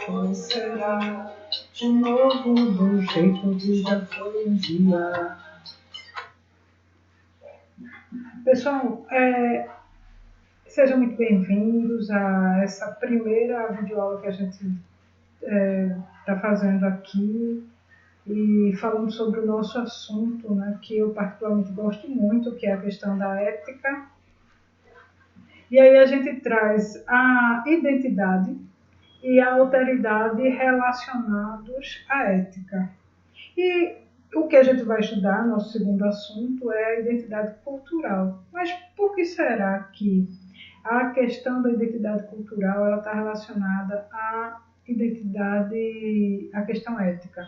Ou será de novo do jeito que já foi um dia? Pessoal, sejam muito bem-vindos a essa primeira videoaula que a gente está fazendo aqui e falando sobre o nosso assunto, né, que eu particularmente gosto muito, que é a questão da ética. E aí a gente traz a identidade e a alteridade relacionados à ética. E o que a gente vai estudar, nosso segundo assunto, é a identidade cultural. Mas por que será que a questão da identidade cultural está relacionada à identidade, à questão ética?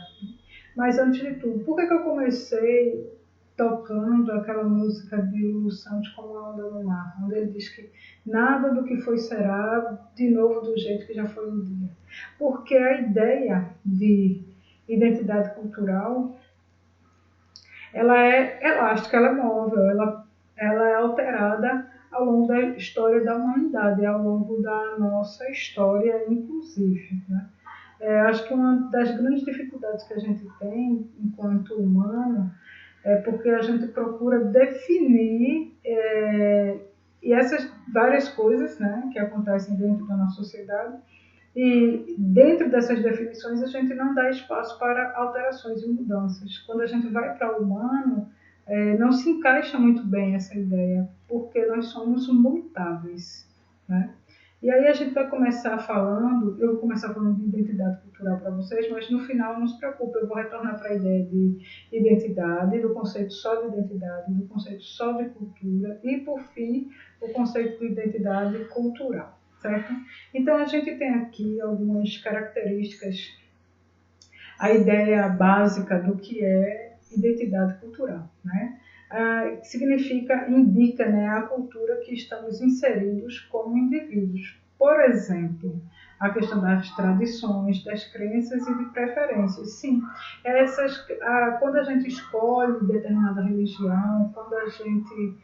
Mas antes de tudo, por que eu comecei tocando aquela música de Lulu Santos como a onda no mar, onde ele diz que nada do que foi será de novo do jeito que já foi um dia? Porque a ideia de identidade cultural, ela é elástica, ela é móvel, ela é alterada ao longo da história da humanidade, ao longo da nossa história, inclusive, né? Acho que uma das grandes dificuldades que a gente tem enquanto humano é porque a gente procura definir e essas várias coisas, né, que acontecem dentro da nossa sociedade, e dentro dessas definições a gente não dá espaço para alterações e mudanças. Quando a gente vai para o humano, não se encaixa muito bem essa ideia, porque nós somos mutáveis, né? E aí a gente vai começar falando, eu vou começar falando de identidade cultural para vocês, mas no final não se preocupe, eu vou retornar para a ideia de identidade, do conceito só de identidade, do conceito só de cultura e, por fim, o conceito de identidade cultural, certo? Então a gente tem aqui algumas características, a ideia básica do que é identidade cultural, né? Significa, indica, né, a cultura que estamos inseridos como indivíduos. Por exemplo, a questão das tradições, das crenças e de preferências. Sim, quando a gente escolhe determinada religião, quando a gente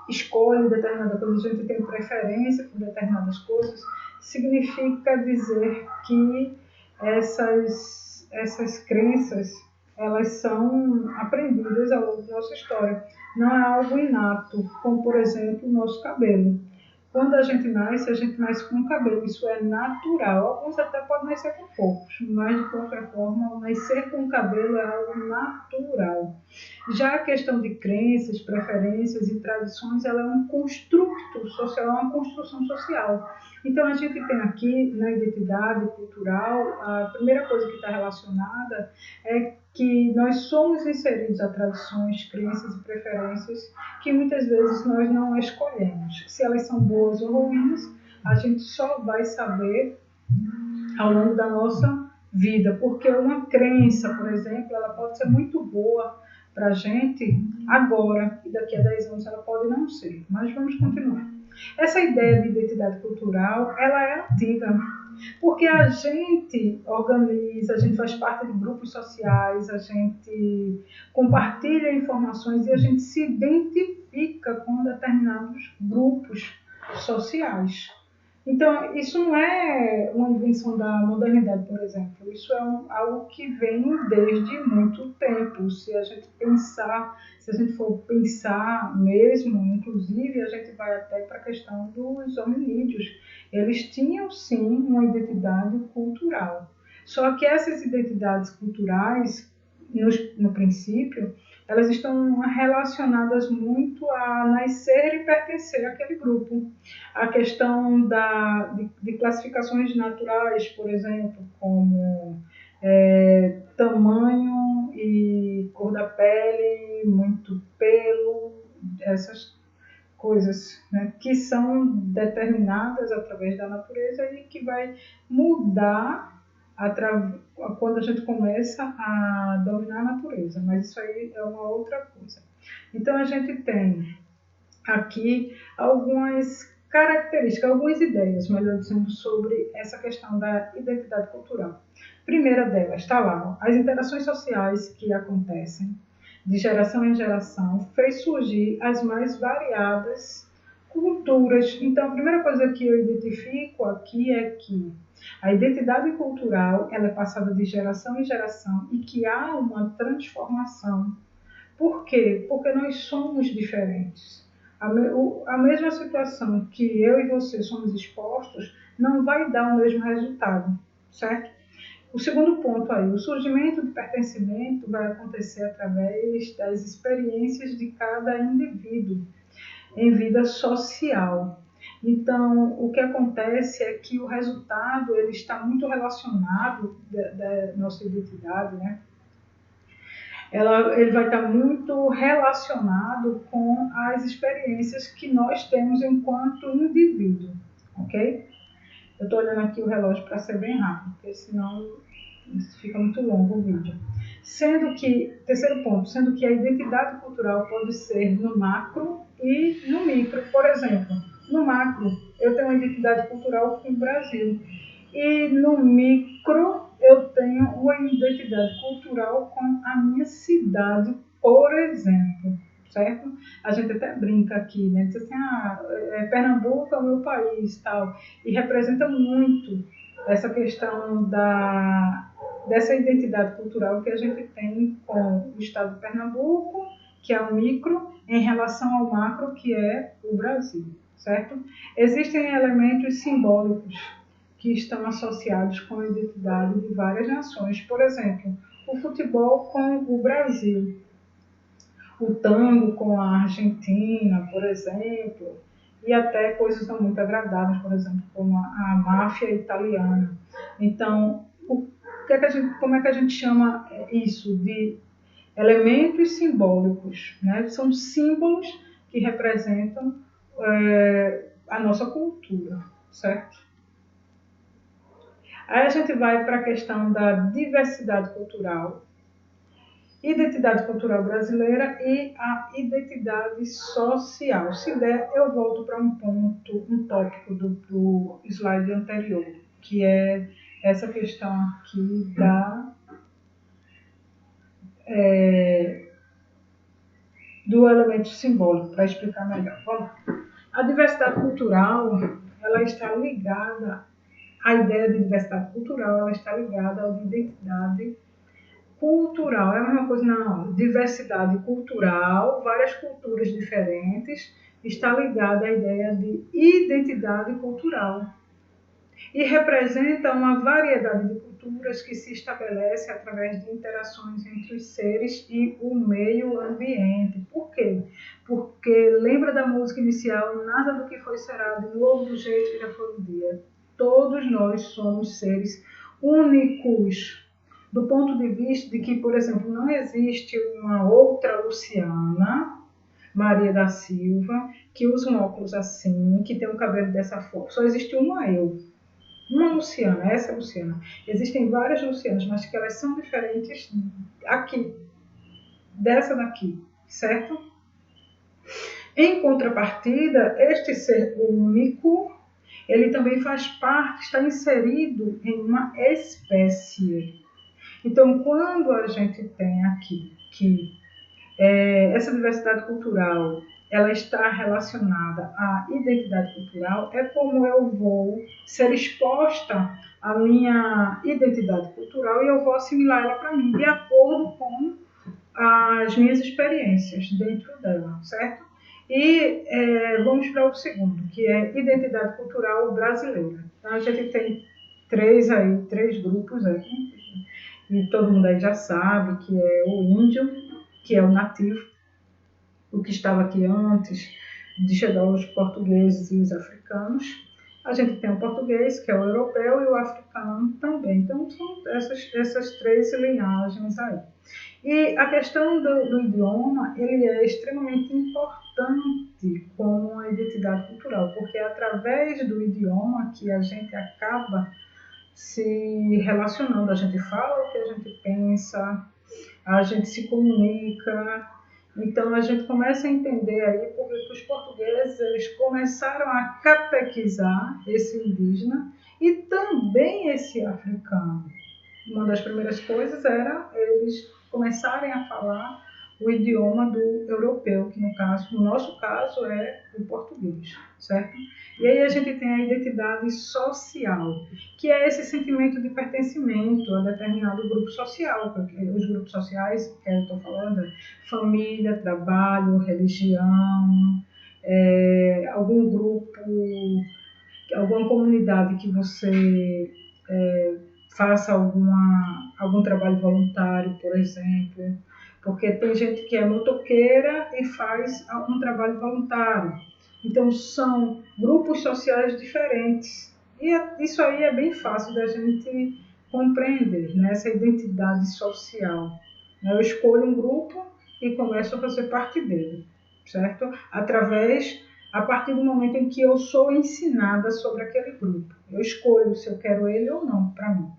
escolhe determinada coisa, a gente tem preferência por determinadas coisas, significa dizer que essas crenças, elas são aprendidas ao longo da nossa história. Não é algo inato, como, por exemplo, o nosso cabelo. Quando a gente nasce com um cabelo, isso é natural. Alguns até podem nascer com poucos, mas de qualquer forma, nascer com cabelo é algo natural. Já a questão de crenças, preferências e tradições, ela é um construto social, é uma construção social. Então a gente tem aqui na identidade cultural, a primeira coisa que está relacionada é que nós somos inseridos a tradições, crenças e preferências que muitas vezes nós não escolhemos. Se elas são boas ou ruins, a gente só vai saber ao longo da nossa vida, porque uma crença, por exemplo, ela pode ser muito boa para a gente agora, e daqui a 10 anos ela pode não ser. Mas vamos continuar. Essa ideia de identidade cultural, ela é antiga, porque a gente organiza, a gente faz parte de grupos sociais, a gente compartilha informações e a gente se identifica com determinados grupos sociais. Então, isso não é uma invenção da modernidade, por exemplo. Isso é algo que vem desde muito tempo. Se a gente for pensar mesmo, inclusive, a gente vai até para a questão dos hominídeos. Eles tinham, sim, uma identidade cultural. Só que essas identidades culturais, no princípio, elas estão relacionadas muito a nascer e pertencer àquele grupo. A questão de classificações naturais, por exemplo, como tamanho e cor da pele, muito pelo, essas coisas, né, que são determinadas através da natureza e que vai mudar quando a gente começa a dominar a natureza, mas isso aí é uma outra coisa. Então a gente tem aqui algumas características, algumas ideias, melhor dizendo, sobre essa questão da identidade cultural. Primeira delas está lá, as interações sociais que acontecem de geração em geração fez surgir as mais variadas culturas. Então, a primeira coisa que eu identifico aqui é que A identidade cultural ela é passada de geração em geração e que há uma transformação. Por quê? Porque nós somos diferentes. A mesma situação que eu e você somos expostos não vai dar o mesmo resultado, certo? O segundo ponto aí, o surgimento de pertencimento vai acontecer através das experiências de cada indivíduo em vida social. Então, o que acontece é que o resultado ele está muito relacionado da nossa identidade, né? Ele vai estar muito relacionado com as experiências que nós temos enquanto indivíduo, ok? Eu estou olhando aqui o relógio para ser bem rápido, porque senão fica muito longo o vídeo. Terceiro ponto, sendo que a identidade cultural pode ser no macro e no micro. Por exemplo, no macro, eu tenho uma identidade cultural com o Brasil. E no micro, eu tenho uma identidade cultural com a minha cidade, por exemplo. Certo? A gente até brinca aqui, né? Diz assim, Pernambuco é o meu país, tal. E representa muito essa questão dessa identidade cultural que a gente tem com o estado de Pernambuco, que é o micro, em relação ao macro, que é o Brasil, certo? Existem elementos simbólicos que estão associados com a identidade de várias nações. Por exemplo, o futebol com o Brasil, o tango com a Argentina, por exemplo, e até coisas não muito agradáveis, por exemplo, como a máfia italiana. Então, como é que a gente chama isso? De elementos simbólicos, né? São símbolos que representam a nossa cultura, certo? Aí a gente vai para a questão da diversidade cultural, identidade cultural brasileira e a identidade social. Se der, eu volto para um tópico do slide anterior, que é essa questão aqui do elemento simbólico, para explicar melhor. Vamos. A diversidade cultural, ela está ligada, a ideia de diversidade cultural, ela está ligada à identidade cultural. É a mesma coisa, não. Diversidade cultural, várias culturas diferentes, está ligada à ideia de identidade cultural. E representa uma variedade de culturas que se estabelece através de interações entre os seres e o meio ambiente. Por quê? Porque lembra da música inicial, nada do que foi será de novo do jeito que já foi um dia. Todos nós somos seres únicos, do ponto de vista de que, por exemplo, não existe uma outra Luciana Maria da Silva que usa um óculos assim, que tem um cabelo dessa forma. Só existe uma eu. Uma Luciana, essa é a Luciana. Existem várias Lucianas, mas que elas são diferentes aqui, dessa daqui, certo? Em contrapartida, este ser único, ele também faz parte, está inserido em uma espécie. Então, quando a gente tem aqui que essa diversidade cultural ela está relacionada à identidade cultural, é como eu vou ser exposta à minha identidade cultural e eu vou assimilar ela para mim, de acordo com as minhas experiências dentro dela, certo? E vamos para o segundo, que é identidade cultural brasileira. Então, a gente tem três grupos aqui, e todo mundo aí já sabe, que é o índio, que é o nativo, o que estava aqui antes de chegar os portugueses e os africanos. A gente tem o português, que é o europeu, e o africano também. Então, são essas três linhagens aí. E a questão do idioma, ele é extremamente importante como a identidade cultural, porque é através do idioma que a gente acaba se relacionando, a gente fala o que a gente pensa, a gente se comunica. Então a gente começa a entender aí porque os portugueses eles começaram a catequizar esse indígena e também esse africano. Uma das primeiras coisas era eles começarem a falar o idioma do europeu, que no nosso caso é o português, certo? E aí a gente tem a identidade social, que é esse sentimento de pertencimento a determinado grupo social, porque os grupos sociais que eu estou falando é família, trabalho, religião, algum grupo, alguma comunidade que você faça algum trabalho voluntário, por exemplo, porque tem gente que é motoqueira e faz um trabalho voluntário. Então, são grupos sociais diferentes. E isso aí é bem fácil da gente compreender, né? Essa identidade social. Eu escolho um grupo e começo a fazer parte dele, certo? A partir do momento em que eu sou ensinada sobre aquele grupo. Eu escolho se eu quero ele ou não para mim.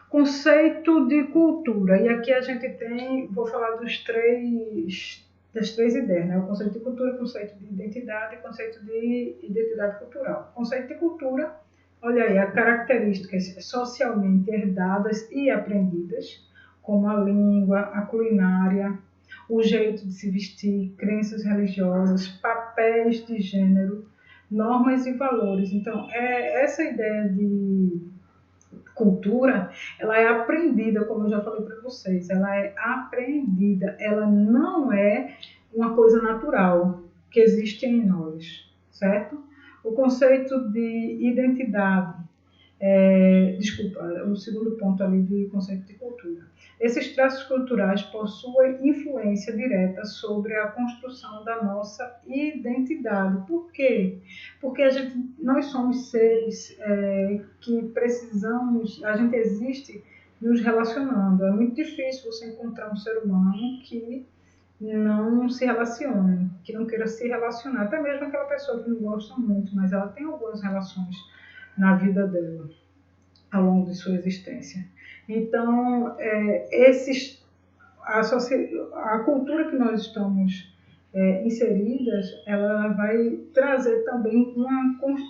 Conceito de cultura. E aqui a gente tem, vou falar das três ideias, né? O conceito de cultura, o conceito de identidade e o conceito de identidade cultural. O conceito de cultura, olha aí, as características socialmente herdadas e aprendidas, como a língua, a culinária, o jeito de se vestir, crenças religiosas, papéis de gênero, normas e valores. Então, essa ideia de cultura, ela é aprendida, como eu já falei para vocês, ela é aprendida, ela não é uma coisa natural que existe em nós, certo? O conceito de identidade, o segundo ponto ali de conceito de cultura. Esses traços culturais possuem influência direta sobre a construção da nossa identidade. Por quê? Porque nós somos seres que precisamos, a gente existe nos relacionando. É muito difícil você encontrar um ser humano que não se relacione, que não queira se relacionar. Até mesmo aquela pessoa que não gosta muito, mas ela tem algumas relações na vida dela ao longo de sua existência. Então, a cultura que nós estamos inseridas, ela vai trazer também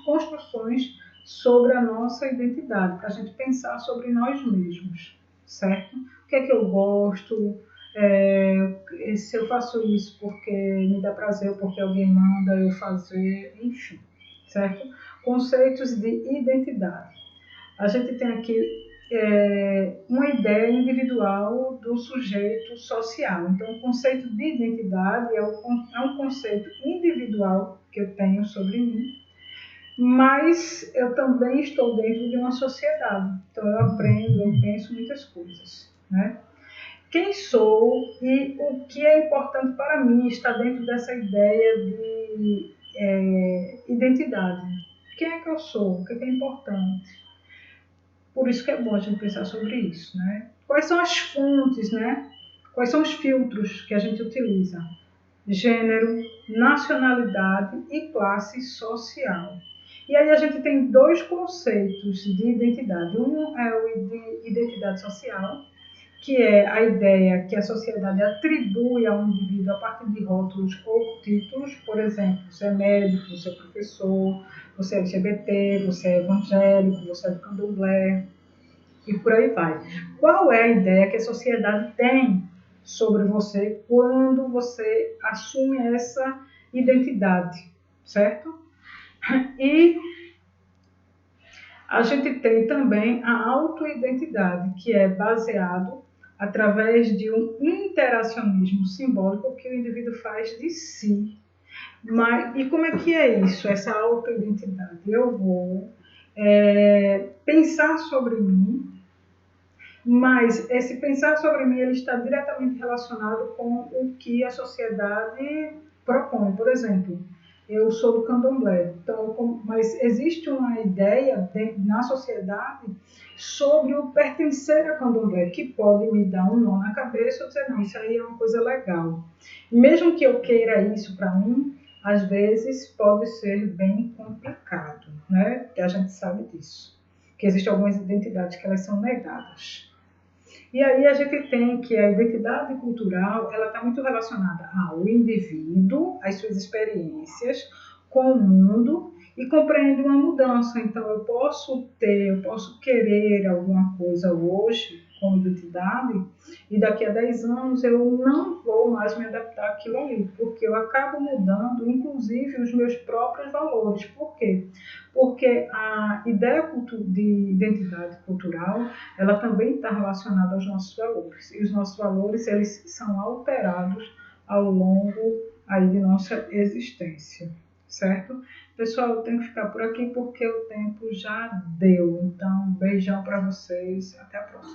construções sobre a nossa identidade, para a gente pensar sobre nós mesmos, certo? O que é que eu gosto? Se eu faço isso porque me dá prazer ou porque alguém manda eu fazer, enfim, certo? Conceitos de identidade. A gente tem aqui uma ideia individual do sujeito social. Então, o conceito de identidade é um conceito individual que eu tenho sobre mim, mas eu também estou dentro de uma sociedade. Então, eu aprendo, eu penso muitas coisas, né? Quem sou e o que é importante para mim está dentro dessa ideia de identidade. Quem é que eu sou? O que é importante? Por isso que é bom a gente pensar sobre isso, né? Quais são as fontes, né? Quais são os filtros que a gente utiliza? Gênero, nacionalidade e classe social. E aí a gente tem dois conceitos de identidade. Um é o de identidade social, que é a ideia que a sociedade atribui ao indivíduo a partir de rótulos ou títulos. Por exemplo, você é médico, você é professor, você é LGBT, você é evangélico, você é do candomblé, e por aí vai. Qual é a ideia que a sociedade tem sobre você quando você assume essa identidade, certo? E a gente tem também a autoidentidade, que é baseado através de um interacionismo simbólico que o indivíduo faz de si. E como é que é isso, essa autoidentidade? Eu vou pensar sobre mim, mas esse pensar sobre mim ele está diretamente relacionado com o que a sociedade propõe. Por exemplo, eu sou do candomblé, então, mas existe uma ideia na sociedade sobre o pertencer a candomblé, que pode me dar um nó na cabeça ou dizer, não, isso aí é uma coisa legal. Mesmo que eu queira isso para mim, às vezes pode ser bem complicado, né? Porque a gente sabe disso, que existem algumas identidades que elas são negadas. E aí a gente tem que a identidade cultural, ela está muito relacionada ao indivíduo, às suas experiências, com o mundo e compreende uma mudança. Então, eu posso querer alguma coisa hoje como identidade e daqui a 10 anos eu não vou mais me adaptar àquilo ali, porque eu acabo mudando, inclusive, os meus próprios valores. Por quê? Porque a ideia de identidade cultural, ela também está relacionada aos nossos valores. E os nossos valores, eles são alterados ao longo aí de nossa existência, certo? Pessoal, eu tenho que ficar por aqui porque o tempo já deu. Então, beijão para vocês. Até a próxima.